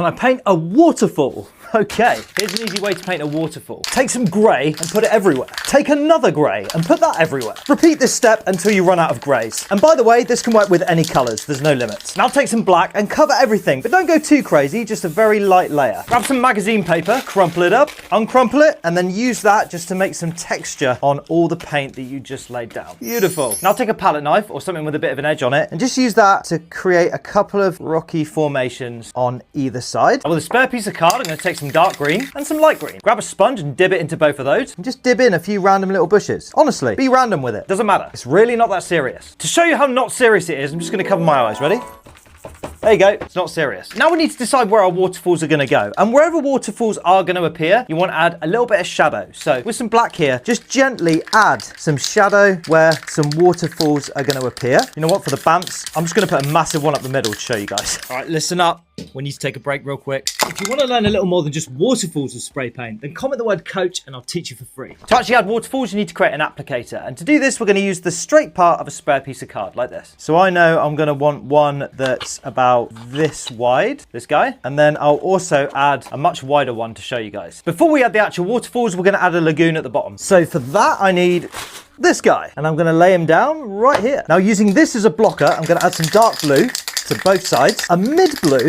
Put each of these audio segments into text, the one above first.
And I paint a waterfall. Okay, here's an easy way to paint a waterfall. Take some grey and put it everywhere. Take another grey and put that everywhere. Repeat this step until you run out of greys. And by the way, this can work with any colours, there's no limits. Now take some black and cover everything, but don't go too crazy, just a very light layer. Grab some magazine paper, crumple it up, uncrumple it, and then use that just to make some texture on all the paint that you just laid down. Beautiful. Now take a palette knife or something with a bit of an edge on it, and just use that to create a couple of rocky formations on either side. And with a spare piece of card, I'm going to take some dark green and some light green. Grab a sponge and dip it into both of those, and just dip in a few random little bushes. Honestly, be random with it. Doesn't matter. It's really not that serious. To show you how not serious it is, I'm just going to cover my eyes. Ready? There you go, it's not serious. Now we need to decide where our waterfalls are going to go. And wherever waterfalls are going to appear, you want to add a little bit of shadow. So with some black here, just gently add some shadow where some waterfalls are going to appear. You know what, for the bants, I'm just going to put a massive one up the middle to show you guys. All right, listen up. We need to take a break real quick. If you want to learn a little more than just waterfalls with spray paint, then comment the word coach and I'll teach you for free. To actually add waterfalls, you need to create an applicator. And to do this, we're going to use the straight part of a spare piece of card like this. So I know I'm going to want one that's about this wide, this guy. And then I'll also add a much wider one to show you guys. Before we add the actual waterfalls, we're going to add a lagoon at the bottom. So for that, I need this guy. And I'm going to lay him down right here. Now using this as a blocker, I'm going to add some dark blue to both sides, a mid blue,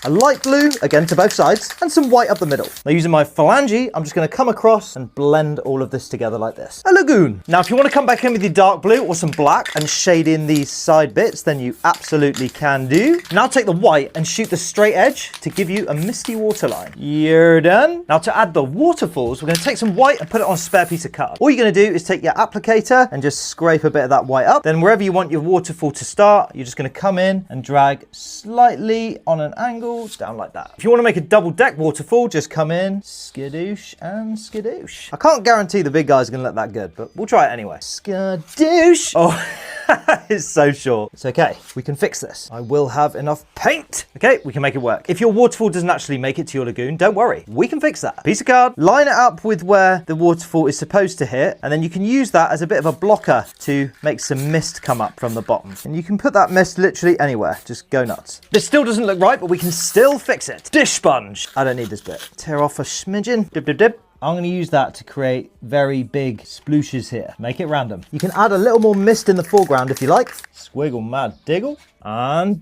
a light blue, again to both sides, and some white up the middle. Now using my phalange, I'm just going to come across and blend all of this together like this. A lagoon. Now if you want to come back in with your dark blue or some black and shade in these side bits, then you absolutely can do. Now take the white and shoot the straight edge to give you a misty waterline. You're done. Now to add the waterfalls, we're going to take some white and put it on a spare piece of card. All you're going to do is take your applicator and just scrape a bit of that white up. Then wherever you want your waterfall to start, you're just going to come in and drag slightly on an angle down like that. If you want to make a double deck waterfall, just come in, skadoosh and skadoosh. I can't guarantee the big guys are going to look that good, but we'll try it anyway. Skadoosh. Oh, it's so short. It's okay. We can fix this. I will have enough paint. Okay, we can make it work. If your waterfall doesn't actually make it to your lagoon, don't worry. We can fix that. Piece of card, line it up with where the waterfall is supposed to hit, and then you can use that as a bit of a blocker to make some mist come up from the bottom. And you can put that mist literally anywhere. Just go nuts. This still doesn't look right, but we can still fix it. Dish sponge. I don't need this bit. Tear off a smidgen. Dip, dip, dip. I'm going to use that to create very big splooshes here. Make it random. You can add a little more mist in the foreground if you like. Squiggle, mad diggle. And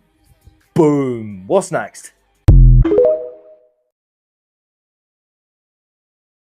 boom. What's next?